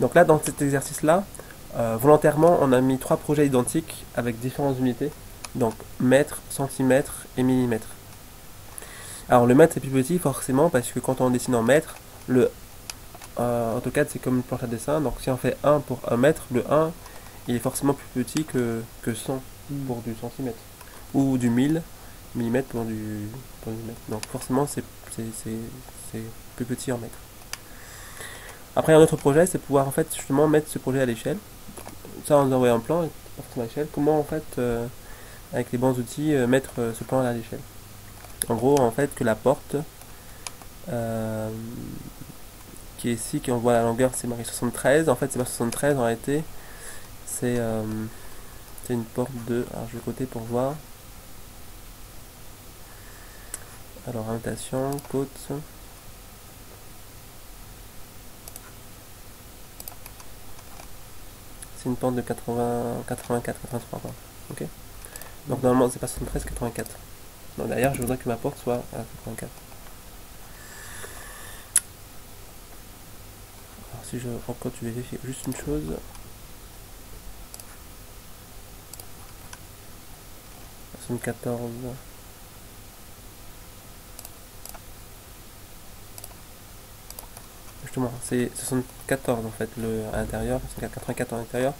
Donc là, dans cet exercice-là, volontairement, on a mis 3 projets identiques avec différentes unités. Donc mètre, centimètre et millimètre. Alors le mètre c'est plus petit forcément parce que quand on dessine en mètre, le AutoCAD c'est comme une planche à dessin. Donc si on fait 1 pour 1 mètre, le 1 il est forcément plus petit que 100 pour du centimètre. Ou du 1000 millimètres pour du mètre. Donc forcément c'est plus petit en mètre. Après un autre projet c'est pouvoir en fait justement mettre ce projet à l'échelle. Ça on nous envoie un plan, pas forcément à l'échelle. Comment en fait avec les bons outils mettre ce plan à l'échelle. En gros en fait que la porte qui est ici, qu'on voit la longueur c'est marqué 73, en fait c'est pas 73 en réalité, c'est une porte de, alors je vais côté pour voir, alors orientation, côte, c'est une porte de 80, 84, 83 quoi. Ok. Donc normalement c'est pas 73, 84. Donc derrière je voudrais que ma porte soit à 84. Alors si je encore tu vérifies juste une chose. C'est une 14. Justement, c'est 74 en fait à l'intérieur, 84 à l'intérieur.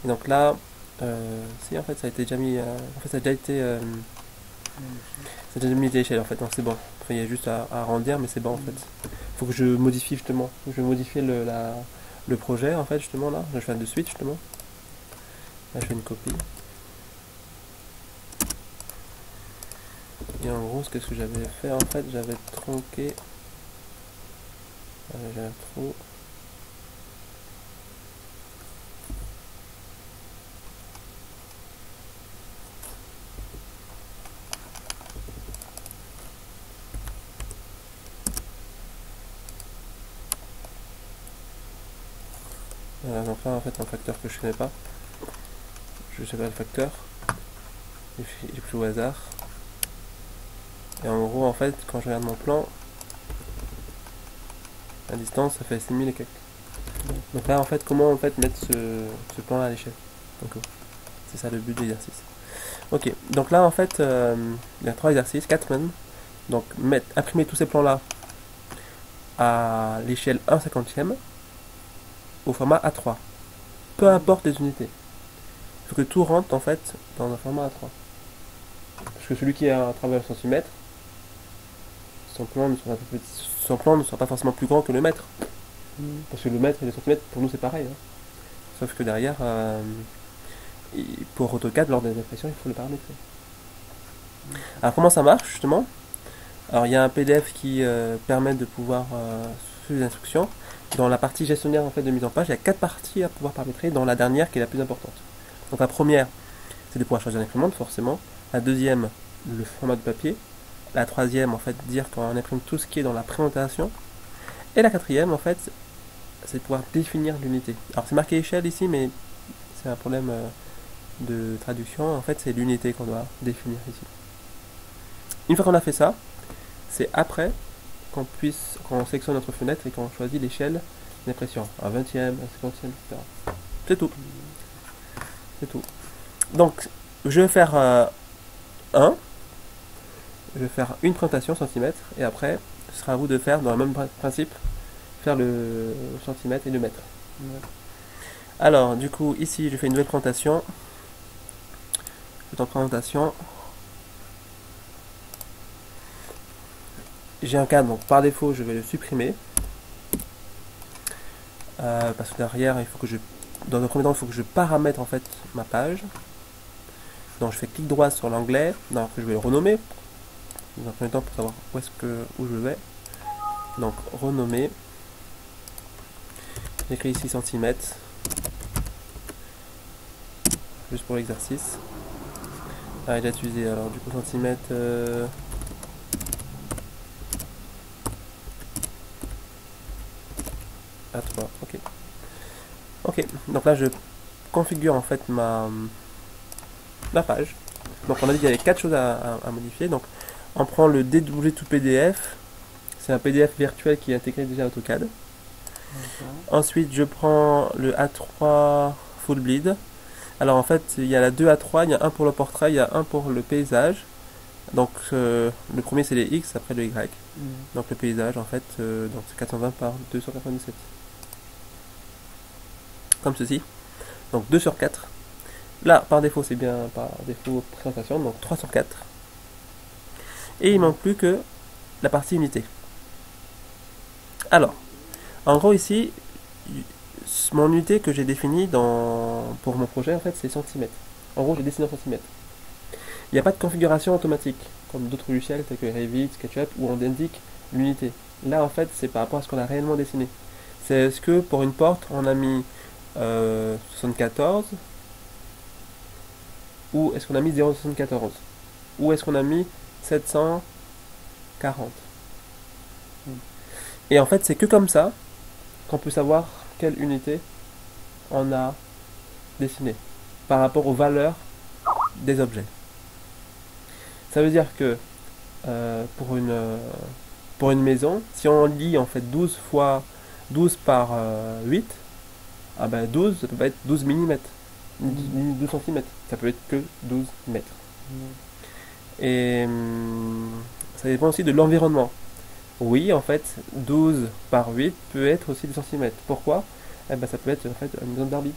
Et donc là, si en fait ça a été déjà mis, en fait ça a déjà été, ça a déjà mis l'échelle en fait, donc c'est bon. Enfin, il y a juste à arrondir, mais c'est bon en fait. Faut que je modifie justement, je vais modifier le projet en fait justement là. Je vais faire de suite justement. Là je fais une copie. Et en gros, ce que j'avais fait en fait, j'avais tronqué. J'ai un trou. Donc là en fait un facteur que je connais pas. Je sais pas le facteur. J'ai pris au hasard. Et en gros en fait quand je regarde mon plan, à distance ça fait 6000 et quelques. Donc là en fait comment en fait mettre ce plan à l'échelle. Donc c'est ça le but de l'exercice. Ok, donc là en fait il y a 3 exercices, 4 même. Donc imprimer tous ces plans là à l'échelle 1/50 au format A3. Peu importe les unités. Il faut que tout rentre en fait dans un format A3. Parce que celui qui est à travers le centimètre, son plan ne sera pas forcément plus grand que le mètre. Parce que le mètre et le centimètre, pour nous c'est pareil. Hein. Sauf que derrière, pour AutoCAD, lors des impressions, il faut le paramétrer. Alors comment ça marche justement? Alors il y a un PDF qui permet de pouvoir suivre les instructions. Dans la partie gestionnaire en fait de mise en page, il y a 4 parties à pouvoir paramétrer, dans la dernière qui est la plus importante. Donc la première, c'est de pouvoir choisir l'imprimante forcément. La deuxième, le format de papier. La troisième, en fait, dire qu'on imprime tout ce qui est dans la présentation. Et la quatrième, en fait, c'est de pouvoir définir l'unité. Alors c'est marqué échelle ici, mais c'est un problème de traduction. En fait, c'est l'unité qu'on doit définir ici. Une fois qu'on a fait ça, c'est après qu'on sélectionne notre fenêtre et qu'on choisit l'échelle d'impression. Un 20e, un 50e, etc. C'est tout. C'est tout. Donc, je vais faire 1. Je vais faire une présentation centimètre et après, ce sera à vous de faire, dans le même principe, faire le centimètre et le mètre. Alors, du coup, ici, je fais une nouvelle présentation. Je vais en présentation. J'ai un cadre, donc par défaut, je vais le supprimer. Parce que derrière, il faut que dans un premier temps, il faut que je paramètre en fait ma page. Donc, je fais clic droit sur l'onglet. Donc, je vais le renommer. Dans un premier temps, pour savoir où je vais. Donc, renommer. J'écris ici centimètres. Juste pour l'exercice. Ah, il a utilisé alors du coup centimètres. À 3, ok. Ok, donc là je configure en fait ma page. Donc on a dit qu'il y avait 4 choses à modifier. Donc on prend le DW to PDF. C'est un PDF virtuel qui est intégré déjà à AutoCAD. Ensuite, je prends le A3 full bleed. Alors en fait, il y a la 2 A3, il y a un pour le portrait, il y a un pour le paysage. Donc le premier c'est les X, après le Y. Donc le paysage en fait, donc c'est 420 par 297. Comme ceci. Donc 2 sur 4. Là, par défaut, c'est bien par défaut présentation, donc 3 sur 4. Et il manque plus que la partie unité. Alors, en gros ici, mon unité que j'ai définie pour mon projet, en fait, c'est centimètres. En gros, j'ai dessiné en centimètres. Il n'y a pas de configuration automatique, comme d'autres logiciels tels que Revit, SketchUp, où on indique l'unité. Là, en fait, c'est par rapport à ce qu'on a réellement dessiné. C'est est-ce que pour une porte, on a mis 74, ou est-ce qu'on a mis 0,74, ou est-ce qu'on a mis 740. Et en fait, c'est que comme ça qu'on peut savoir quelle unité on a dessiné par rapport aux valeurs des objets. Ça veut dire que pour une maison, si on lit en fait 12 fois 12 par 8, ah ben 12, ça peut pas être 12 mm, 12 cm, ça peut être que 12 mètres. Et ça dépend aussi de l'environnement. Oui, en fait, 12 par 8 peut être aussi des centimètres. Pourquoi? Eh ben, ça peut être en fait une maison de Barbie.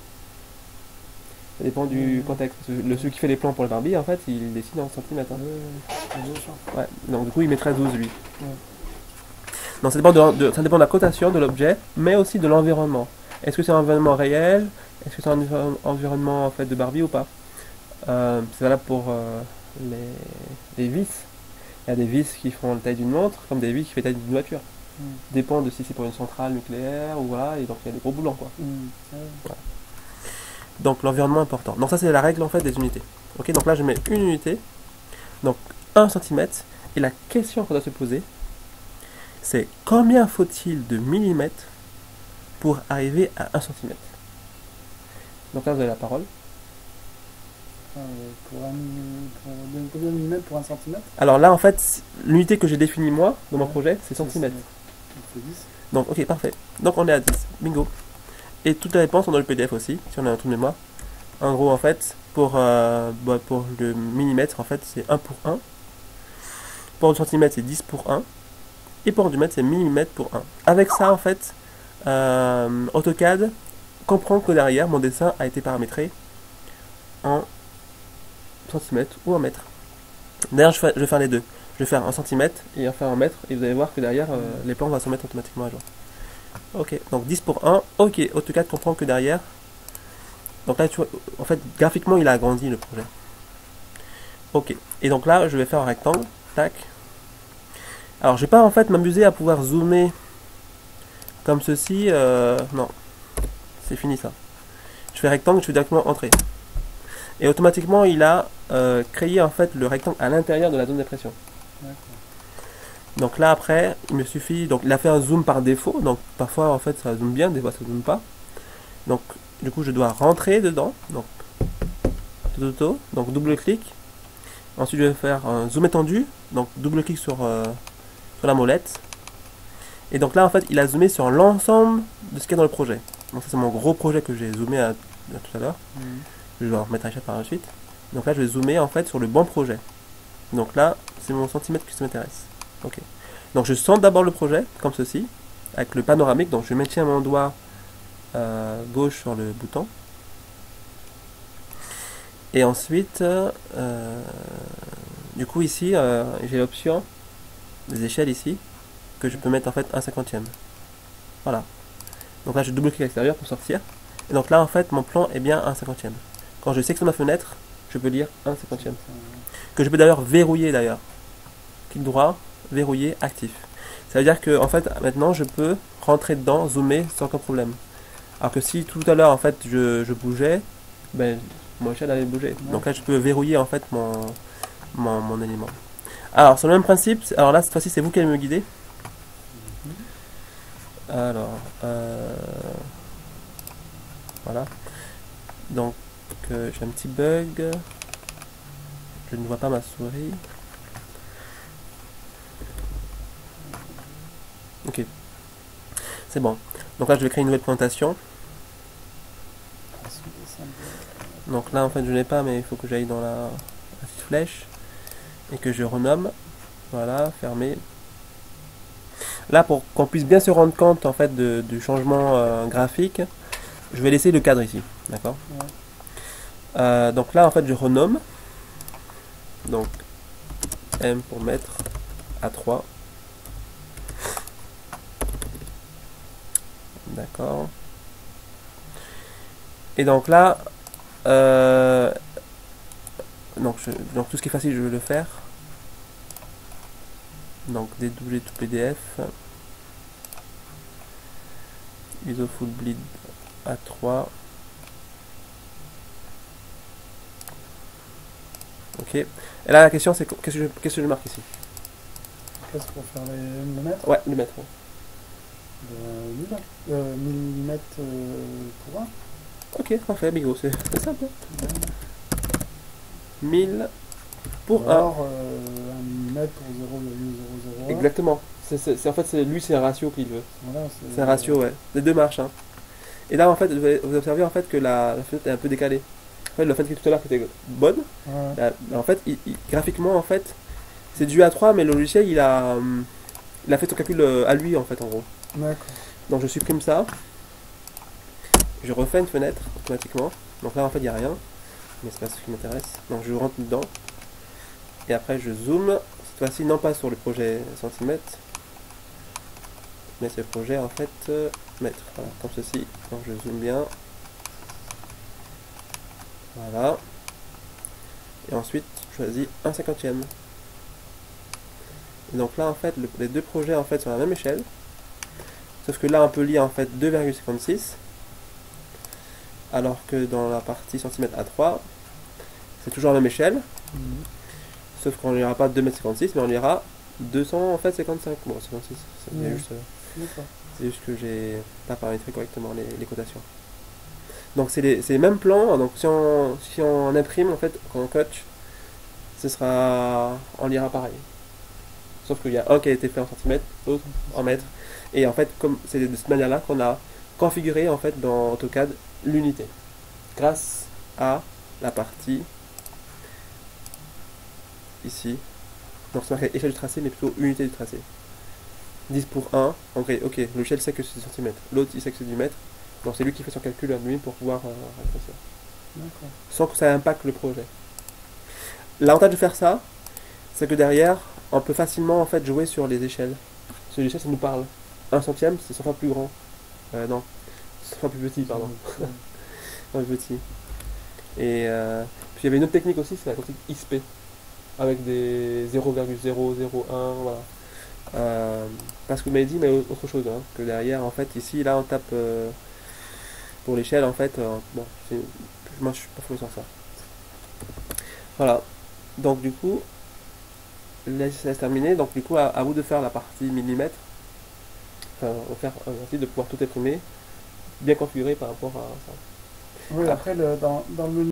Ça dépend du contexte. Celui qui fait les plans pour le Barbie, en fait, il dessine en centimètres. Ouais, donc du coup, il mettrait 12, lui. Donc ça dépend ça dépend de la cotation de l'objet, mais aussi de l'environnement. Est-ce que c'est un environnement réel? Est-ce que c'est un environnement en fait de Barbie ou pas? C'est valable pour les vis. Il y a des vis qui font la taille d'une montre, comme des vis qui font la taille d'une voiture. Dépend de si c'est pour une centrale nucléaire ou voilà, et donc il y a des gros boulons quoi. Voilà. Donc l'environnement est important. Donc ça c'est la règle en fait des unités. Ok, donc là je mets une unité, donc 1 cm, et la question qu'on doit se poser, c'est combien faut-il de millimètres pour arriver à 1 cm. Donc là vous avez la parole. Combien de millimètres pour 1 centimètre? Alors là en fait, l'unité que j'ai définie moi dans mon projet, c'est centimètres. C'est 10. Donc ok, parfait. Donc on est à 10, bingo. Et toute la réponse on a le PDF aussi, si on a un trou de mémoire. En gros en fait, pour le millimètre en fait c'est 1 pour 1. Pour le centimètre c'est 10 pour 1. Et pour du mètre c'est millimètre pour 1. Avec ça en fait, AutoCAD comprend que derrière mon dessin a été paramétré en centimètres ou en mètres. D'ailleurs je vais faire les deux. Je vais faire en centimètres et en faire en mètres et vous allez voir que derrière les plans vont se mettre automatiquement à jour. Ok, donc 10 pour 1. Ok, AutoCAD comprend que derrière. Donc là tu vois, en fait graphiquement il a agrandi le projet. Ok, et donc là je vais faire un rectangle. Tac. Alors je vais pas en fait m'amuser à pouvoir zoomer comme ceci. Non, c'est fini ça. Je fais rectangle, je fais directement entrer. Et automatiquement il a créé en fait le rectangle à l'intérieur de la zone d'impression. Donc là après il me suffit, donc il a fait un zoom par défaut, donc parfois en fait ça zoome bien, des fois ça zoome pas. Donc du coup je dois rentrer dedans, donc donc double clic. Ensuite je vais faire un zoom étendu, donc double clic sur la molette. Et donc là en fait il a zoomé sur l'ensemble de ce qu'il y a dans le projet. Donc ça c'est mon gros projet que j'ai zoomé à tout à l'heure. Je vais en remettre à chaque par la suite. Donc là je vais zoomer en fait sur le bon projet. Donc là c'est mon centimètre qui m'intéresse. Ok. Donc je sens d'abord le projet comme ceci avec le panoramique. Donc je maintiens mon doigt gauche sur le bouton. Et ensuite du coup ici j'ai l'option des échelles ici que je peux mettre en fait 1/50. Voilà. Donc là je double-clique à l'extérieur pour sortir. Et donc là en fait mon plan est bien 1/50. Quand je sélectionne ma fenêtre, je peux lire 1/50. Que je peux d'ailleurs verrouiller d'ailleurs. Clic droit, verrouiller, actif. Ça veut dire que en fait maintenant je peux rentrer dedans, zoomer sans aucun problème. Alors que si tout à l'heure en fait je bougeais, ben mon échelle allait bouger. Donc là je peux verrouiller en fait mon élément. Alors sur le même principe, alors là cette fois-ci c'est vous qui allez me guider. Alors voilà. Donc j'ai un petit bug. Je ne vois pas ma souris. Ok. C'est bon. Donc là, je vais créer une nouvelle présentation. Ensuite, descendre. Donc là, en fait, je n'ai pas, mais il faut que j'aille dans la petite flèche et que je renomme. Voilà, fermer. Là, pour qu'on puisse bien se rendre compte en fait du changement graphique, je vais laisser le cadre ici, d'accord. Ouais. Donc là, en fait, je renomme. Donc M pour mettre A3. D'accord. Et donc là, donc tout ce qui est facile, je vais le faire. Donc dédoubler tout PDF. ISO full bleed A3. Ok. Et là, la question, c'est qu'est-ce que je marque ici? Qu'est-ce pour faire le mètre? Ouais, le mètre. Millimètres pour 1. Ok, parfait, bingo, c'est simple. Ouais. 1000 pour 1. Alors, 1 millimètre pour 0,001. Exactement. En fait, lui, c'est un ratio qu'il veut. Voilà, C'est un ratio, ouais. Les deux marches. Hein. Et là, en fait, vous observez en fait que la fenêtre est un peu décalée. En fait, le fait que tout à l'heure était bonne, Ouais. en fait, graphiquement, en fait, c'est du A3, mais le logiciel, il a fait son calcul à lui, en fait, en gros. D'accord. Donc, je supprime ça. Je refais une fenêtre automatiquement. Donc là, en fait, il n'y a rien. Mais c'est pas ce qui m'intéresse. Donc, je rentre dedans. Et après, je zoome. Cette fois-ci, non pas sur le projet centimètre, mais c'est le projet, en fait, mètre. Voilà, comme ceci. Donc, je zoome bien. Voilà. Et ensuite, je choisis 1/50e. Et donc là, en fait, les deux projets en fait sont à la même échelle. Sauf que là, on peut lire en fait 2,56. Alors que dans la partie centimètre A3, c'est toujours à la même échelle. Mhm. Sauf qu'on ne lira pas 2,56 m, mais on lira 200 en fait 55. Bon, 56, Ouais. c'est D'accord. juste que j'ai pas paramétré correctement les cotations. Donc c'est les mêmes plans. Donc si on imprime en fait, quand on coach, on lira pareil. Sauf qu'il y a un qui a été fait en centimètres, l'autre en mètres. Et en fait, comme c'est de cette manière-là qu'on a configuré en fait dans AutoCAD l'unité. Grâce à la partie ici. Donc c'est marqué échelle du tracé, mais plutôt unité du tracé. 10 pour 1. Ok, le logiciel sait que c'est du centimètre. L'autre il sait que c'est du mètre. Donc c'est lui qui fait son calcul à lui pour pouvoir faire ça. D'accord. Sans que ça impacte le projet. L'avantage de faire ça, c'est que derrière, on peut facilement en fait jouer sur les échelles. Sur l'échelle, ça nous parle. 1 centième, c'est 100 fois plus grand. Non, 100 fois plus petit, pardon. Ouais. 100 fois plus petit. Et puis il y avait une autre technique aussi, c'est la technique XP. Avec des 0,001, voilà. Parce que vous m'avez dit, mais autre chose, hein, que derrière, en fait, ici, là, on tape pour l'échelle, en fait, bon, moi, je suis pas fou sur ça. Voilà. Donc, du coup, là, c'est terminé. Donc, du coup, à vous de faire la partie millimètre. Enfin, faire ensuite de pouvoir tout imprimer, bien configuré par rapport à ça. Oui, après, dans le menu